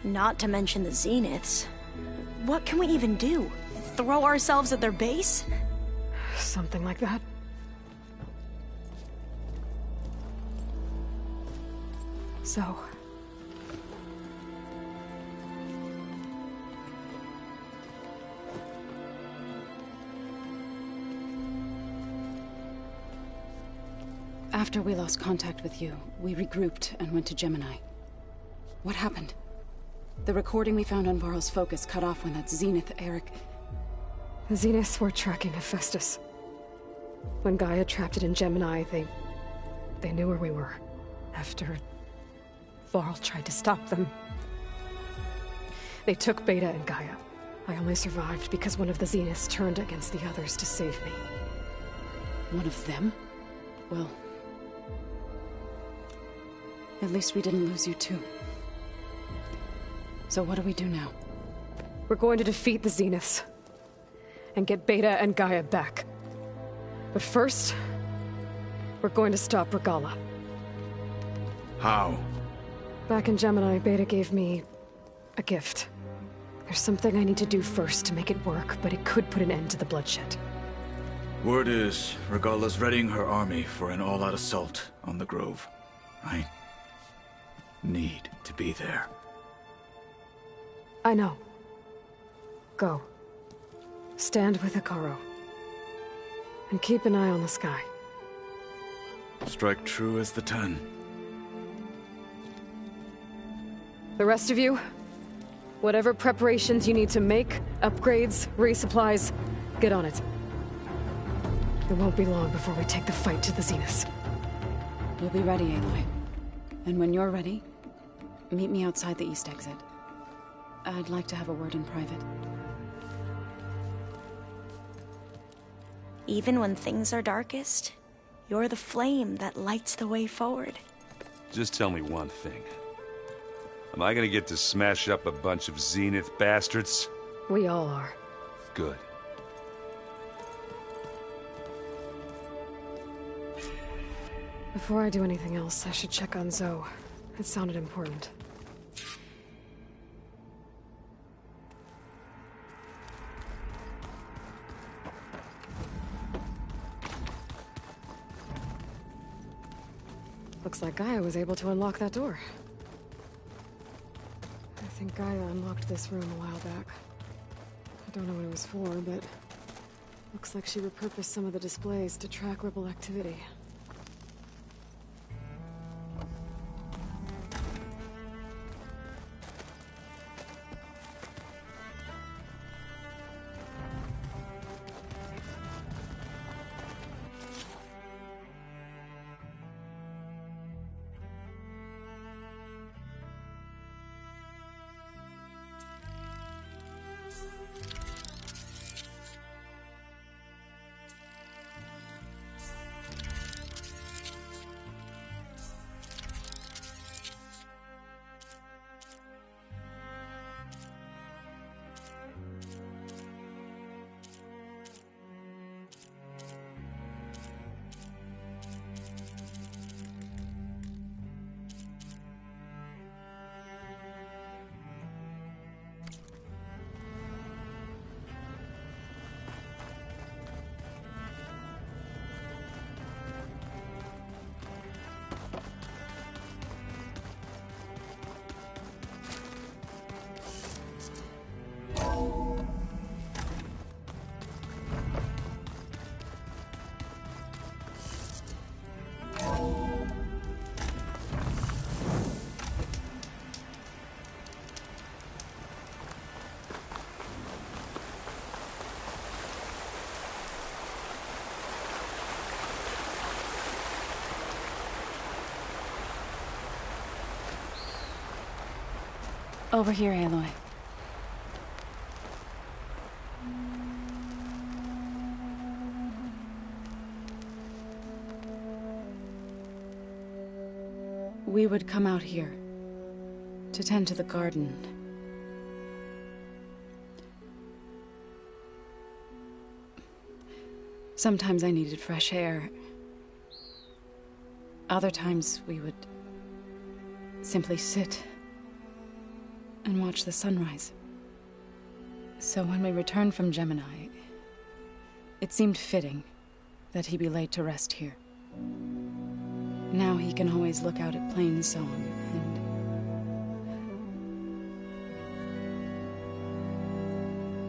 Not to mention the Zeniths. What can we even do? Throw ourselves at their base? Something like that. So... After we lost contact with you, we regrouped and went to Gemini. What happened? The recording we found on Varl's focus cut off when that Zenith Eric... The Zeniths were tracking Hephaestus. When Gaia trapped it in Gemini, they knew where we were. After... Varl tried to stop them. They took Beta and Gaia. I only survived because one of the Zeniths turned against the others to save me. One of them? Well... at least we didn't lose you too. So what do we do now? We're going to defeat the Zeniths. And get Beta and Gaia back. But first... we're going to stop Regala. How? Back in Gemini, Beta gave me... a gift. There's something I need to do first to make it work, but it could put an end to the bloodshed. Word is, Regala's readying her army for an all-out assault on the Grove. I need to be there. I know. Go. Stand with Ikaro. And keep an eye on the sky. Strike true as the 10. The rest of you, whatever preparations you need to make, upgrades, resupplies, get on it. It won't be long before we take the fight to the Zeniths. We'll be ready, Aloy. And when you're ready, meet me outside the east exit. I'd like to have a word in private. Even when things are darkest, you're the flame that lights the way forward. Just tell me one thing. Am I gonna get to smash up a bunch of Zenith bastards? We all are. Good. Before I do anything else, I should check on Zoe. It sounded important. Looks like Gaia was able to unlock that door. I think Gaia unlocked this room a while back. I don't know what it was for, but... looks like she repurposed some of the displays to track rebel activity. Over here, Aloy. We would come out here to tend to the garden. Sometimes I needed fresh air. Other times we would simply sit and watch the sunrise. So when we returned from Gemini, it seemed fitting that he be laid to rest here. Now he can always look out at Plains Song and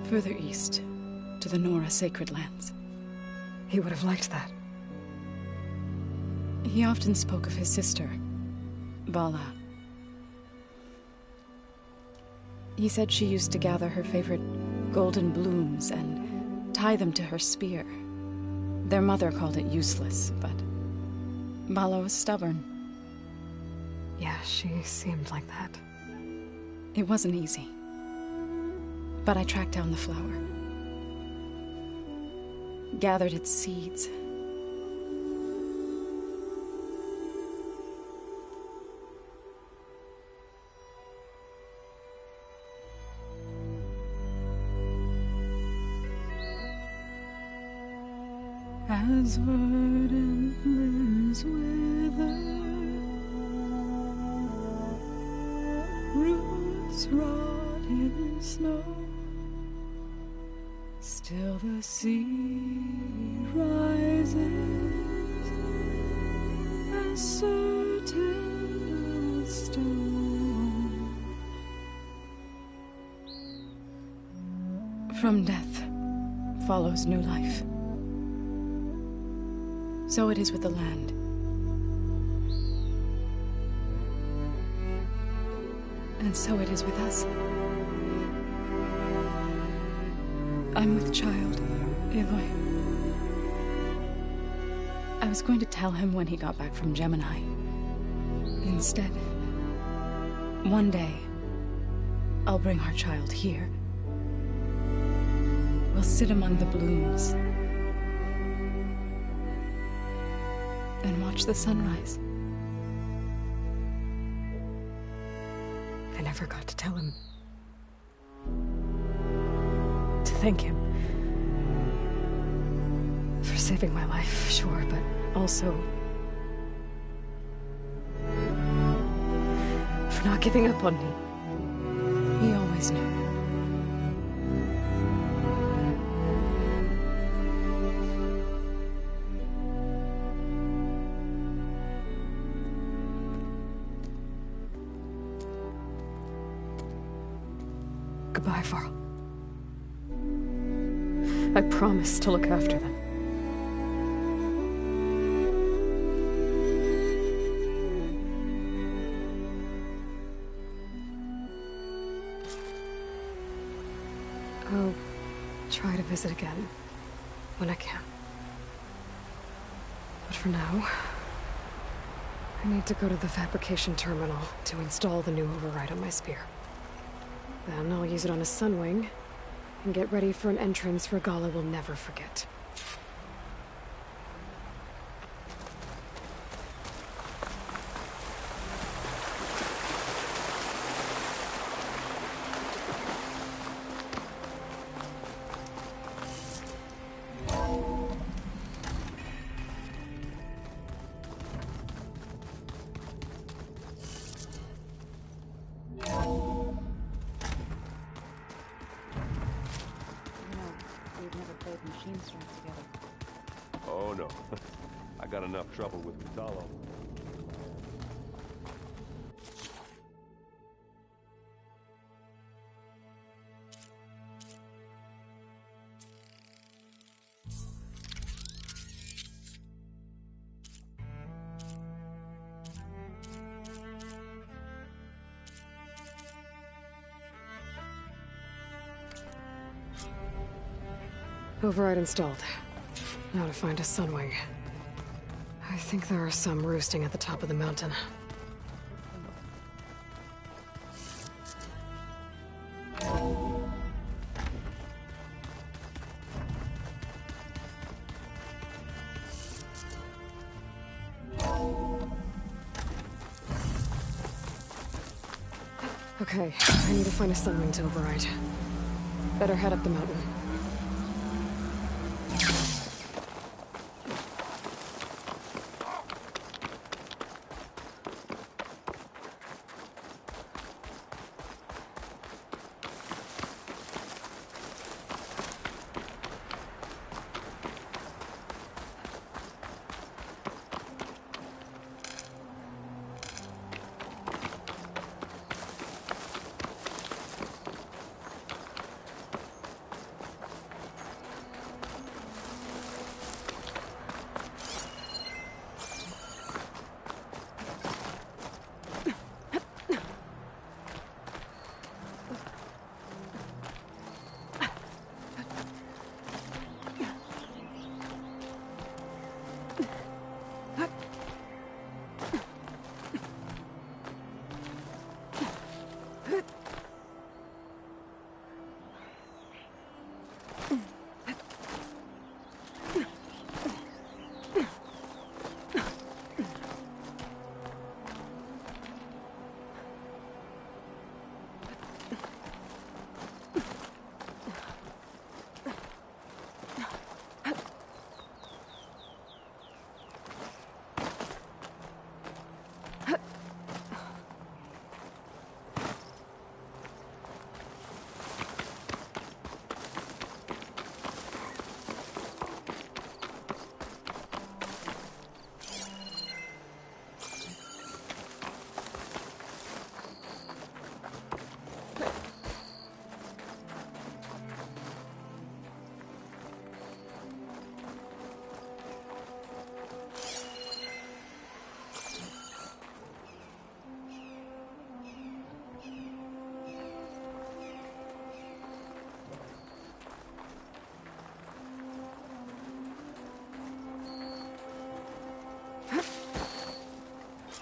further east to the Nora Sacred Lands. He would have liked that. He often spoke of his sister, Bala. He said she used to gather her favorite golden blooms and tie them to her spear. Their mother called it useless, but Bala was stubborn. Yeah, she seemed like that. It wasn't easy. But I tracked down the flower. Gathered its seeds. As verdant limbs wither, roots rot in snow, still the sea rises, as certain as stone. From death follows new life. So it is with the land. And so it is with us. I'm with child, Aloy. I was going to tell him when he got back from Gemini. Instead, one day, I'll bring our child here. We'll sit among the blooms and watch the sunrise. I never got to tell him. To thank him. For saving my life, sure, but also for not giving up on me. He always knew. Goodbye, Varl. I promise to look after them. I'll try to visit again when I can. But for now, I need to go to the fabrication terminal to install the new override on my spear. Then I'll use it on a sunwing, and get ready for an entrance Regalla will never forget. Oh no, I got enough trouble with Vitalo. Override installed. Now to find a sunwing. I think there are some roosting at the top of the mountain. Okay, I need to find a sunwing to override. Better head up the mountain.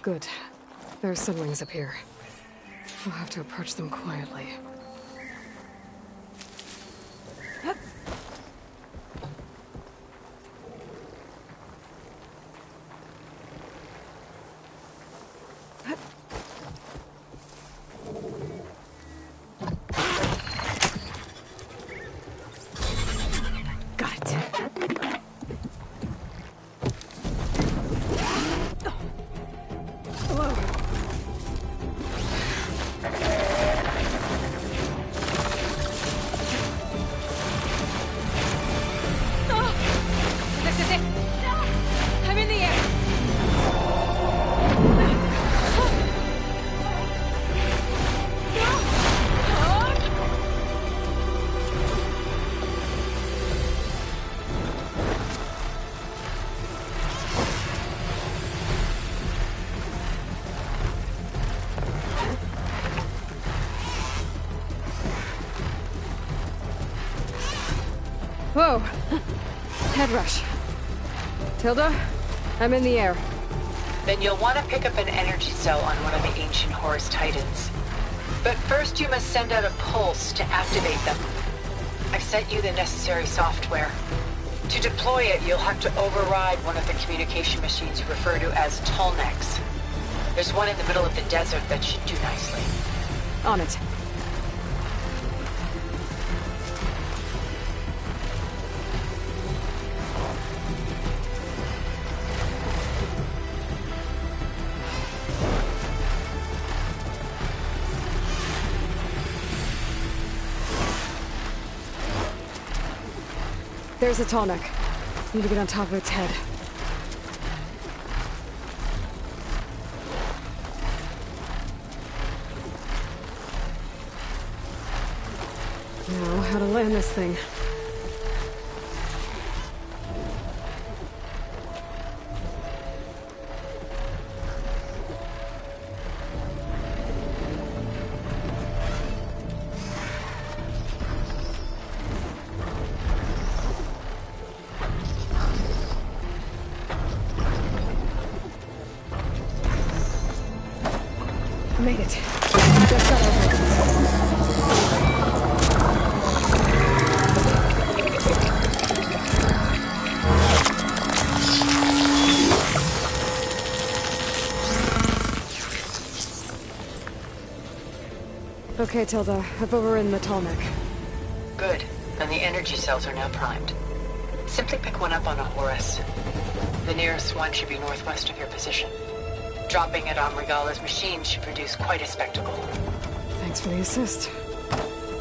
Good. There are sunwings up here. We'll have to approach them quietly. Whoa! Head rush. Tilda, I'm in the air. Then you'll want to pick up an energy cell on one of the ancient Horus Titans. But first you must send out a pulse to activate them. I've sent you the necessary software. To deploy it, you'll have to override one of the communication machines you refer to as Tallnecks. There's one in the middle of the desert that should do nicely. On it. There's a tall neck. Need to get on top of its head. Now, how to land this thing. Made it. Just got over it. Okay, Tilda. I've overridden the tall neck. Good. And the energy cells are now primed. Simply pick one up on a Horus. The nearest one should be northwest of your position. Dropping it on Regala's machine should produce quite a spectacle. Thanks for the assist.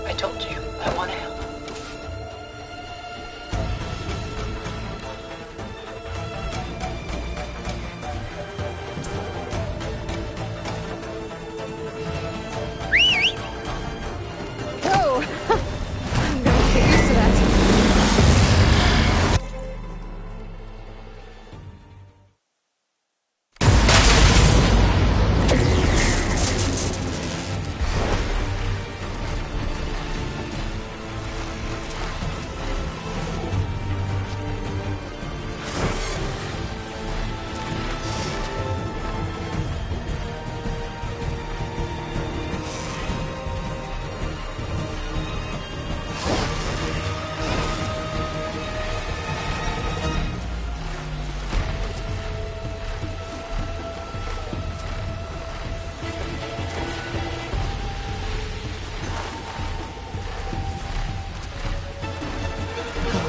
I told you, I want to help. Whoa! I'm gonna get used to that.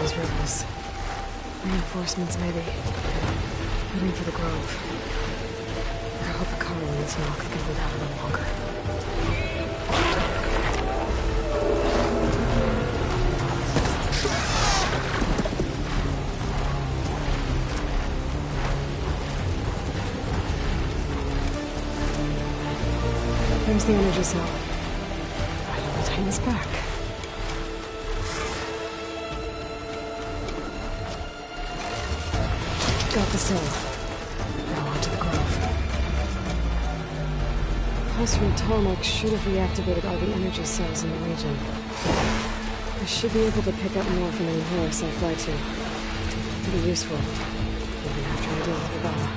those rebels. Reinforcements, maybe. Heading for the Grove. I hope the Carolines knock can live out a little longer. There's the energy cell. Right on the Titan's back. Got the cell. Now onto the Grove. Pulse from Tarmac should have reactivated all the energy cells in the region. I should be able to pick up more from any horse I fly to. Pretty useful, even after I deal with Regala.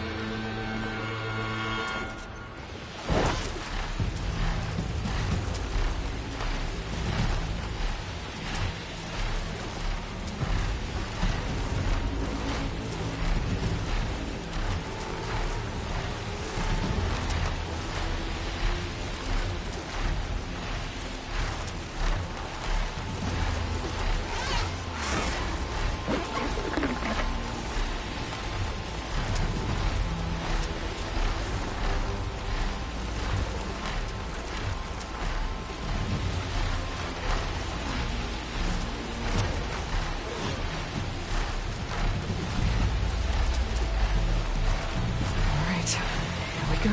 Go.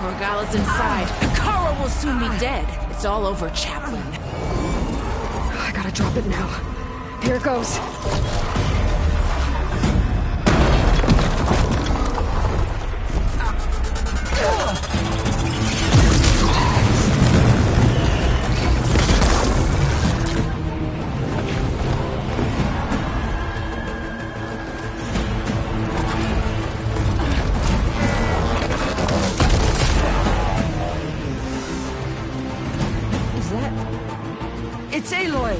Regala's inside. Kara will soon be dead. It's all over, Chaplain. I gotta drop it now. Here it goes. It's Aloy!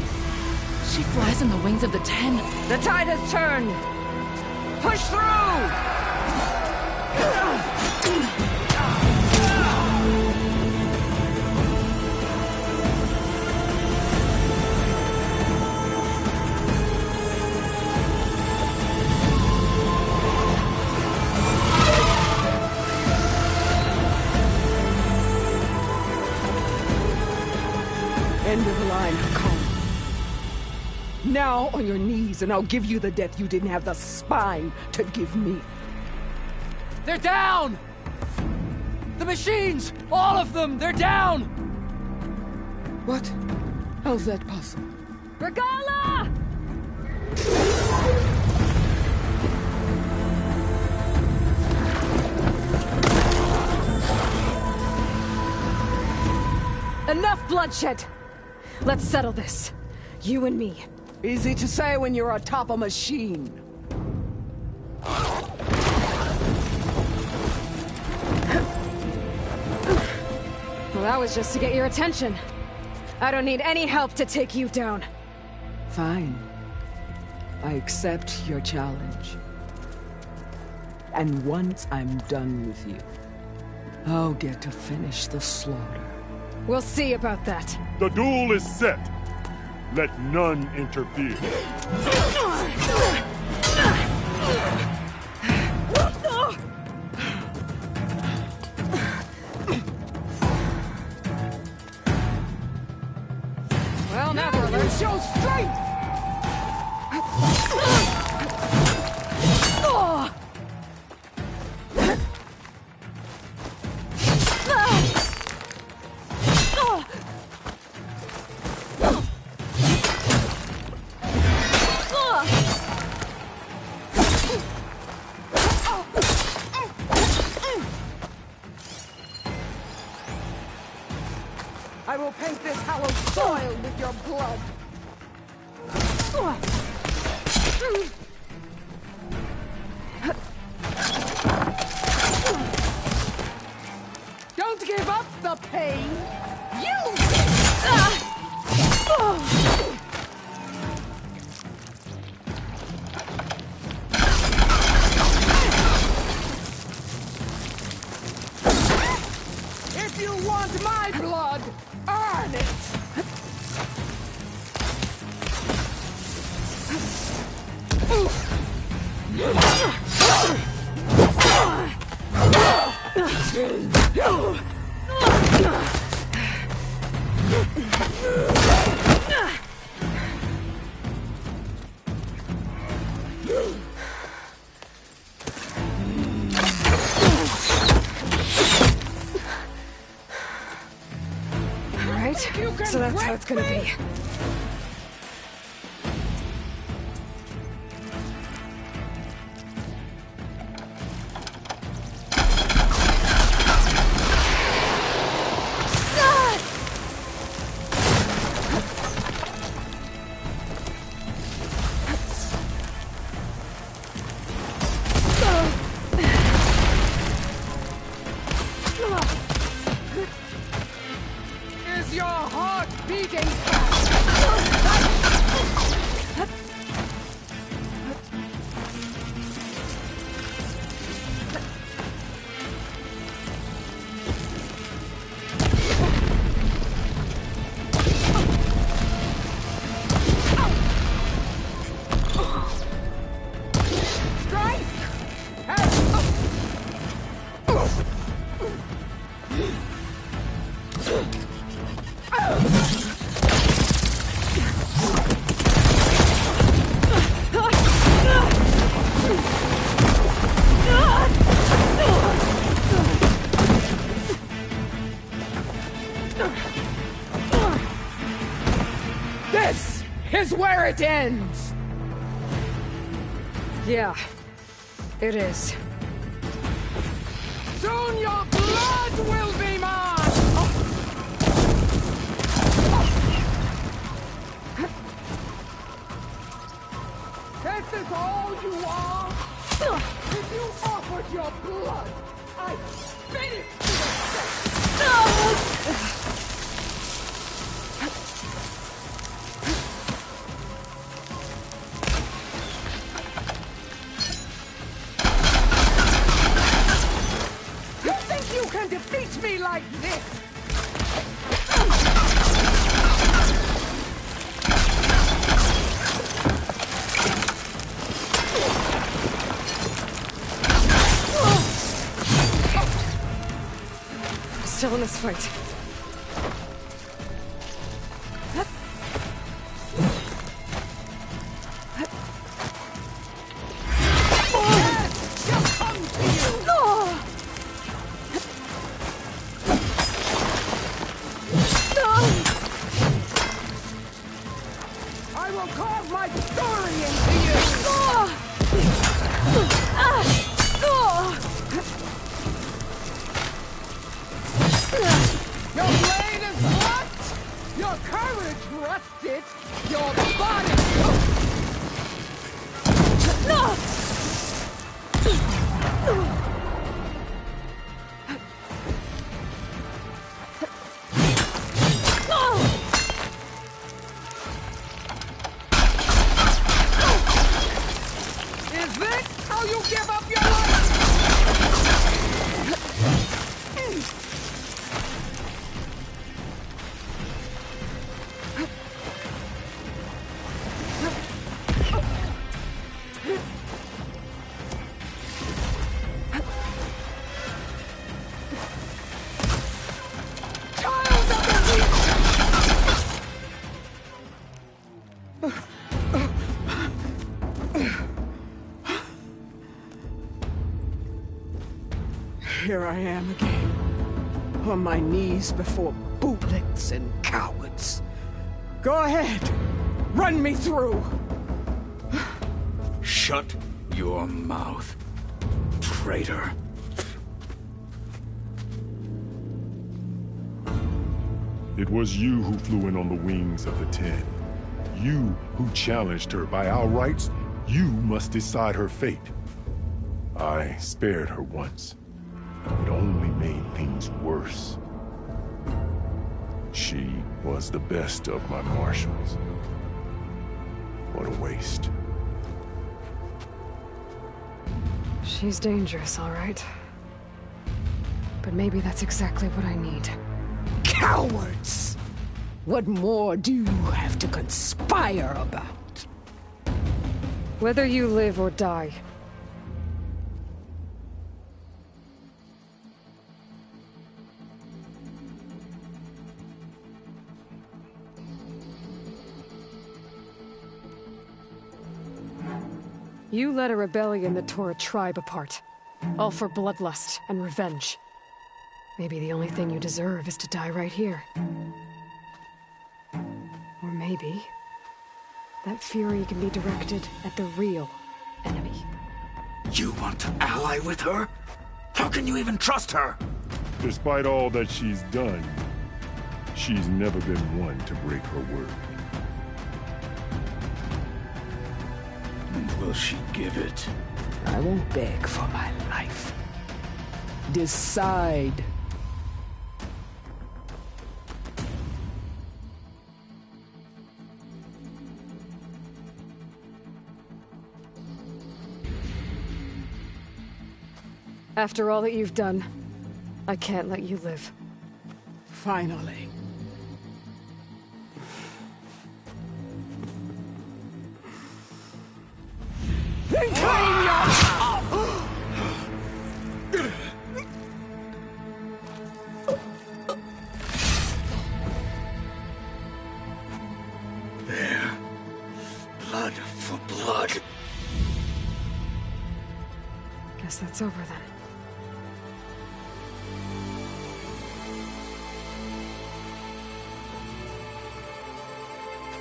She flies on the wings of the 10. The tide has turned! Push through! End of the line, come. Now on your knees, and I'll give you the death you didn't have the spine to give me. They're down! The machines! All of them! They're down! What? How's that possible? Regala! Enough bloodshed! Let's settle this. You and me. Easy to say when you're atop a machine. Well, that was just to get your attention. I don't need any help to take you down. Fine. I accept your challenge. And once I'm done with you, I'll get to finish the slaughter. We'll see about that. The duel is set. Let none interfere. Well, now let's show strength! I will paint this hallowed soil with your blood! pain! You! If you want my blood, earn it! Alright, so that's how it's gonna be. Is your heart beating fast? This is where it ends! Yeah, it is. Soon your blood will be mine! This is all you are? If you offered your blood, I'd spit it to the face! You think you can defeat me like this? Still in this fight. I will carve my story into you! Your blade is blocked! Your courage rusted! Your body... Is this how you give up your life? Here I am again, on my knees before bootlets and cowards. Go ahead, run me through. Shut your mouth, traitor. It was you who flew in on the wings of the 10. You who challenged her. By our rights, you must decide her fate. I spared her once. It only made things worse. She was the best of my marshals. What a waste. She's dangerous, all right. But maybe that's exactly what I need. Cowards! What more do you have to conspire about? Whether you live or die. You led a rebellion that tore a tribe apart. All for bloodlust and revenge. Maybe the only thing you deserve is to die right here. Or maybe that fury can be directed at the real enemy. You want to ally with her? How can you even trust her? Despite all that she's done, she's never been one to break her word. Will she give it? I won't beg for my life. Decide. After all that you've done, I can't let you live. Finally. Then claim your... There. Blood for blood. Guess that's over then.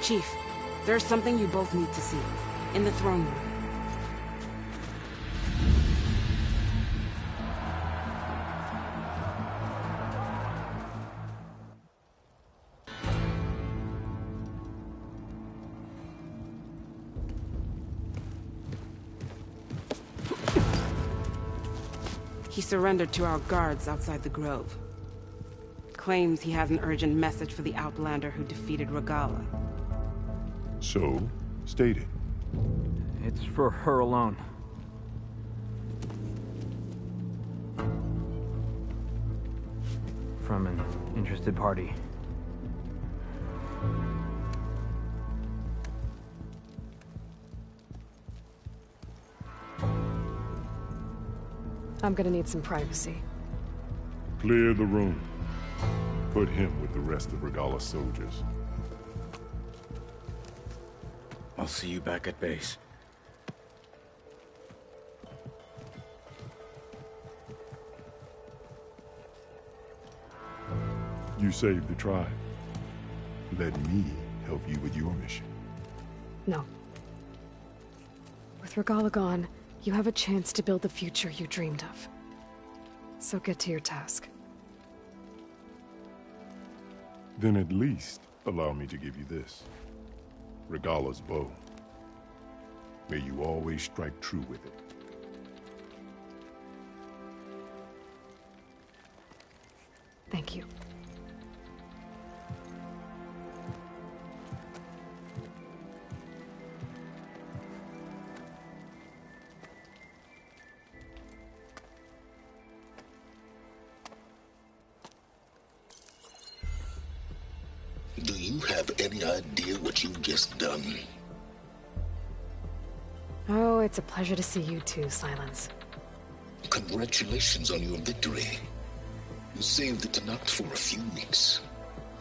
Chief, there's something you both need to see. In the throne room. He surrendered to our guards outside the grove. Claims he has an urgent message for the Outlander who defeated Regala. So, state it. It's for her alone. From an interested party. I'm gonna need some privacy. Clear the room. Put him with the rest of Regala's soldiers. I'll see you back at base. You saved the tribe. Let me help you with your mission. No. With Regala gone, you have a chance to build the future you dreamed of. So get to your task. Then at least allow me to give you this. Regala's bow. May you always strike true with it. Thank you. Do you have any idea what you've just done? Oh, it's a pleasure to see you too, Silence. Congratulations on your victory. You saved the Tanakh for a few weeks.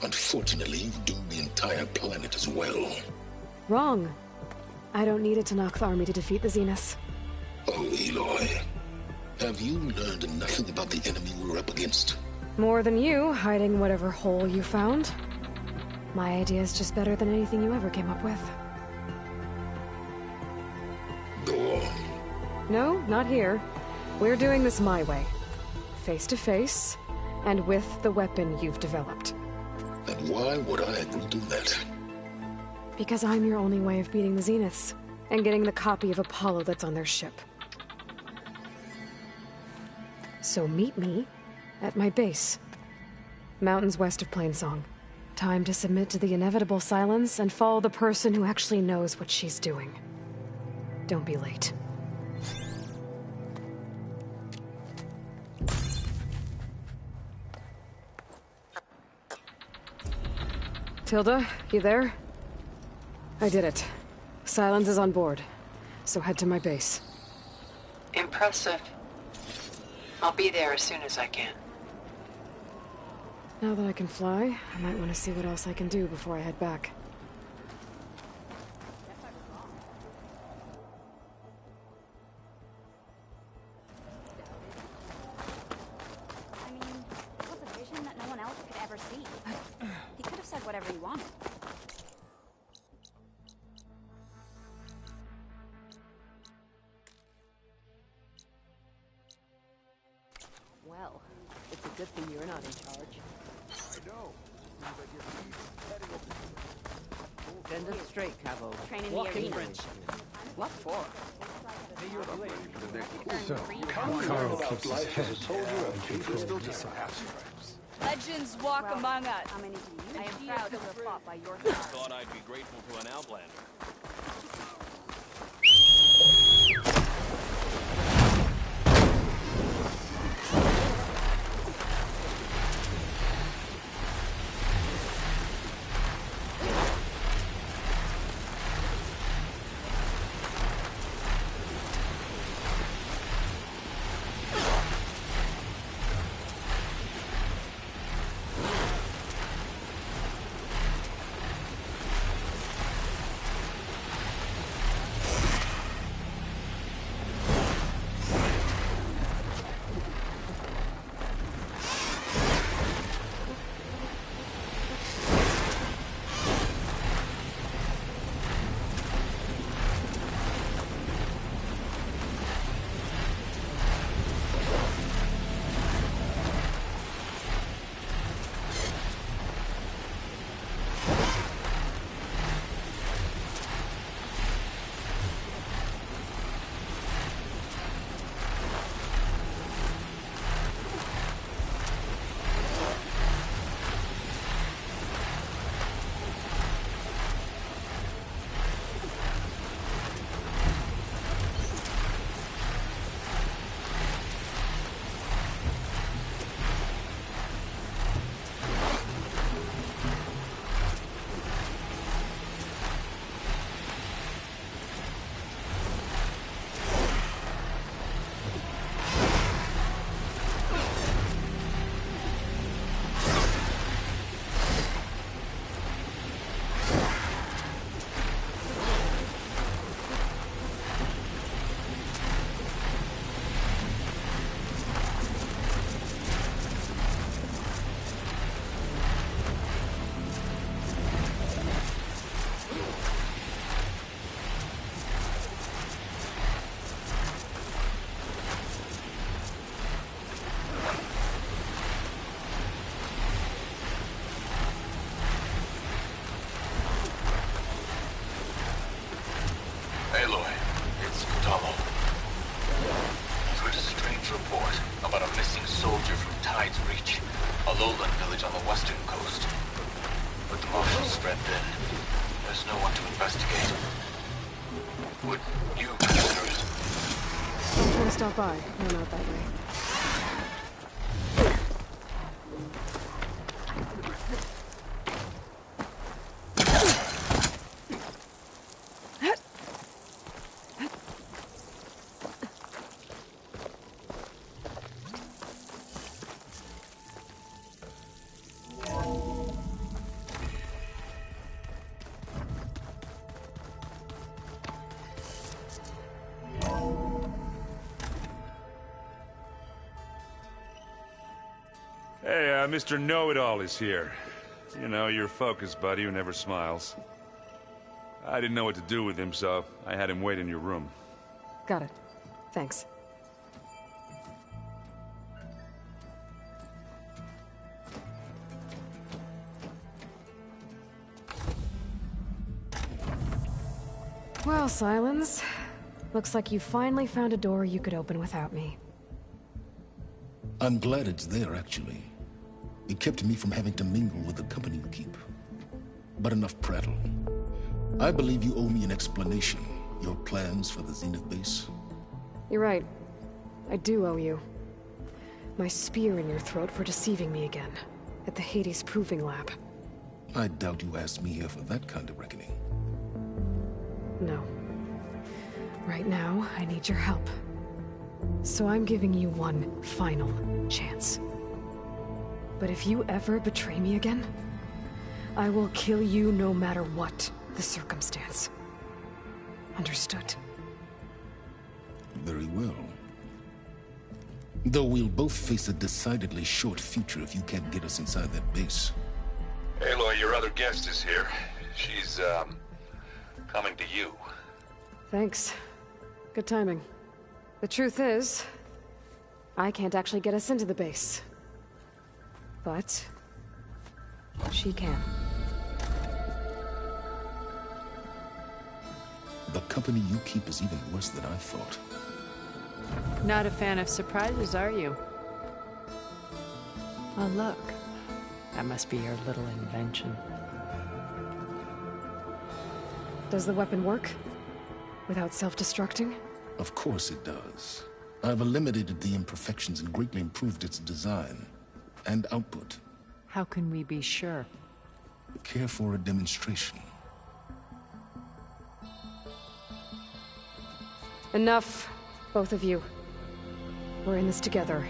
Unfortunately, you've doomed the entire planet as well. Wrong. I don't need a Tanakh army to defeat the Zeniths. Oh, Eloy. Have you learned nothing about the enemy we're up against? More than you, hiding whatever hole you found. My idea is just better than anything you ever came up with. Go on. No, not here. We're doing this my way. Face to face, and with the weapon you've developed. And why would I agree to that? Because I'm your only way of beating the Zeniths, and getting the copy of Apollo that's on their ship. So meet me at my base. Mountains west of Plainsong. Time to submit to the inevitable silence and follow the person who actually knows what she's doing. Don't be late. Tilda, you there? I did it. Silence is on board, so head to my base. Impressive. I'll be there as soon as I can. Now that I can fly, I might want to see what else I can do before I head back. I mean, it was a vision that no one else could ever see. He could have said whatever he wanted. Well, it's a good thing you're not in charge. I know. Seems like your beast heading up the... Send us straight, Cavo. Training the Walking arena. French. What for? So, Carl keeps his head and controls his eyes. Legends walk among us. I am proud to have fought by your side. Thought I'd be grateful to an Outlander. Aloy, it's Double. I've heard a strange report about a missing soldier from Tide's Reach, a lowland village on the western coast. But the motion's spread thin. There's no one to investigate. Would you consider it? I'm trying to stop by. No, not that way. Hey, Mr. Know-It-All is here. You know, your focus buddy who never smiles. I didn't know what to do with him, so I had him wait in your room. Got it. Thanks. Well, Silence. Looks like you finally found a door you could open without me. I'm glad it's there, actually. It kept me from having to mingle with the company you keep. But enough prattle. I believe you owe me an explanation. Your plans for the Zenith base? You're right. I do owe you. My spear in your throat for deceiving me again. At the Hades Proving Lab. I doubt you asked me here for that kind of reckoning. No. Right now, I need your help. So I'm giving you one final chance. But if you ever betray me again, I will kill you no matter what the circumstance. Understood? Very well. Though we'll both face a decidedly short future if you can't get us inside that base. Aloy, your other guest is here. She's, coming to you. Thanks. Good timing. The truth is, I can't actually get us into the base. But she can. The company you keep is even worse than I thought. Not a fan of surprises, are you? Oh, look. That must be your little invention. Does the weapon work? Without self-destructing? Of course it does. I've eliminated the imperfections and greatly improved its design and output. How can we be sure? Care for a demonstration? Enough, both of you. We're in this together,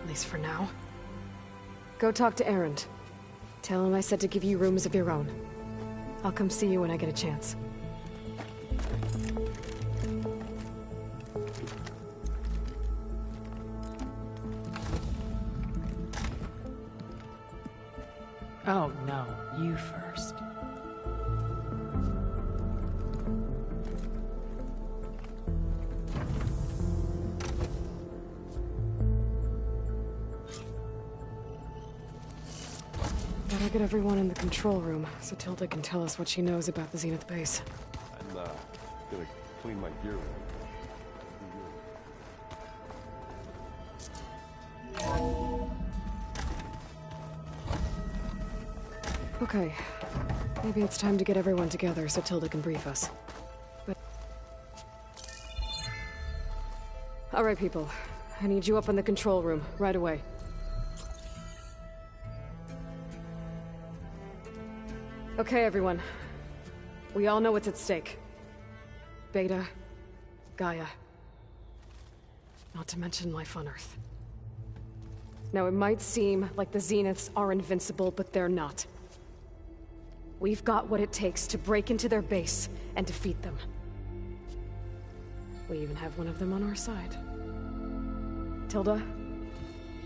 at least for now. Go talk to Erend. Tell him I said to give you rooms of your own. I'll come see you when I get a chance. Oh, no. You first. Better get everyone in the control room so Tilda can tell us what she knows about the Zenith base. I'm, gonna clean my gear. Okay. Maybe it's time to get everyone together so Tilda can brief us. But... All right, people. I need you up in the control room, right away. Okay, everyone. We all know what's at stake. Beta, Gaia. Not to mention life on Earth. Now, it might seem like the Zeniths are invincible, but they're not. We've got what it takes to break into their base and defeat them. We even have one of them on our side. Tilda,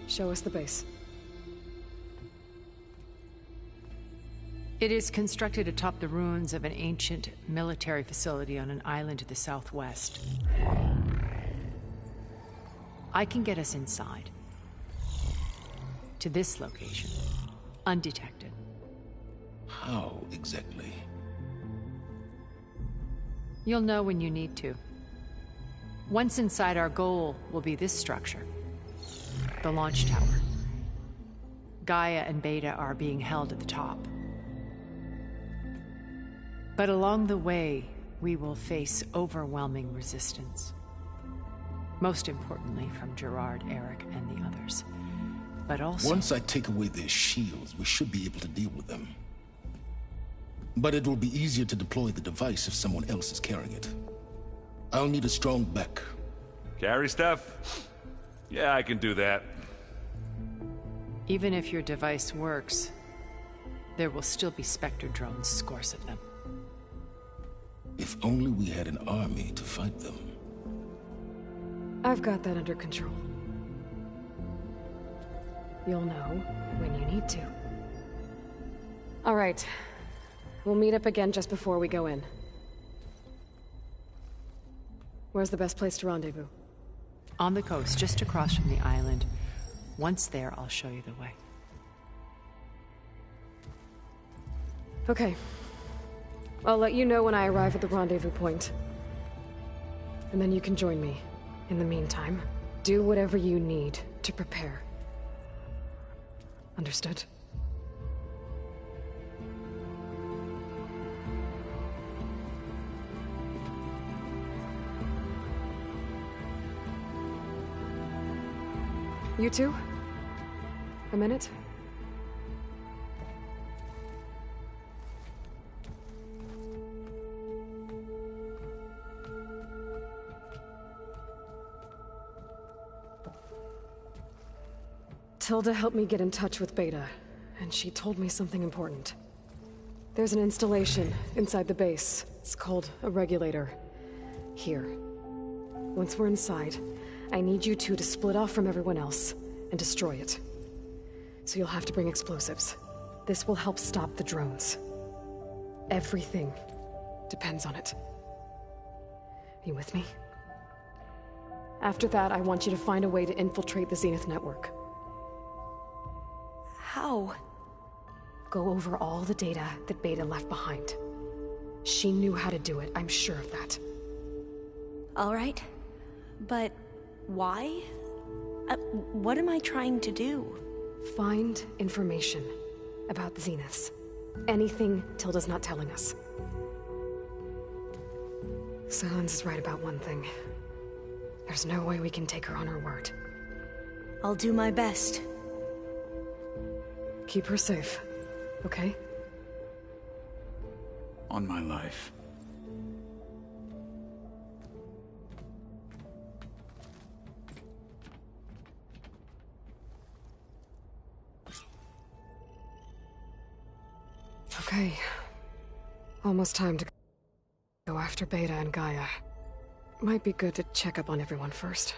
show us the base. It is constructed atop the ruins of an ancient military facility on an island to the southwest. I can get us inside. To this location. Undetected. How exactly? You'll know when you need to. Once inside, our goal will be this structure. The launch tower. Gaia and Beta are being held at the top. But along the way, we will face overwhelming resistance. Most importantly, from Gerard, Eric, and the others. But also... Once I take away their shields, we should be able to deal with them. But it will be easier to deploy the device if someone else is carrying it. I'll need a strong back. Carry stuff? Yeah, I can do that. Even if your device works, there will still be Spectre drones, scores of them. If only we had an army to fight them. I've got that under control. You'll know when you need to. All right. We'll meet up again just before we go in. Where's the best place to rendezvous? On the coast, just across from the island. Once there, I'll show you the way. Okay. I'll let you know when I arrive at the rendezvous point. And then you can join me. In the meantime, do whatever you need to prepare. Understood? You two? A minute? Tilda helped me get in touch with Beta, and she told me something important. There's an installation inside the base. It's called a regulator. Here. Once we're inside, I need you two to split off from everyone else and destroy it. So you'll have to bring explosives. This will help stop the drones. Everything depends on it. Are you with me? After that, I want you to find a way to infiltrate the Zenith network. How? Go over all the data that Beta left behind. She knew how to do it, I'm sure of that. All right. But why? What am I trying to do? Find information about the Zeniths. Anything Tilda's not telling us. Silence is right about one thing. There's no way we can take her on her word. I'll do my best. Keep her safe, okay? On my life. Okay. Almost time to go after Beta and Gaia. Might be good to check up on everyone first.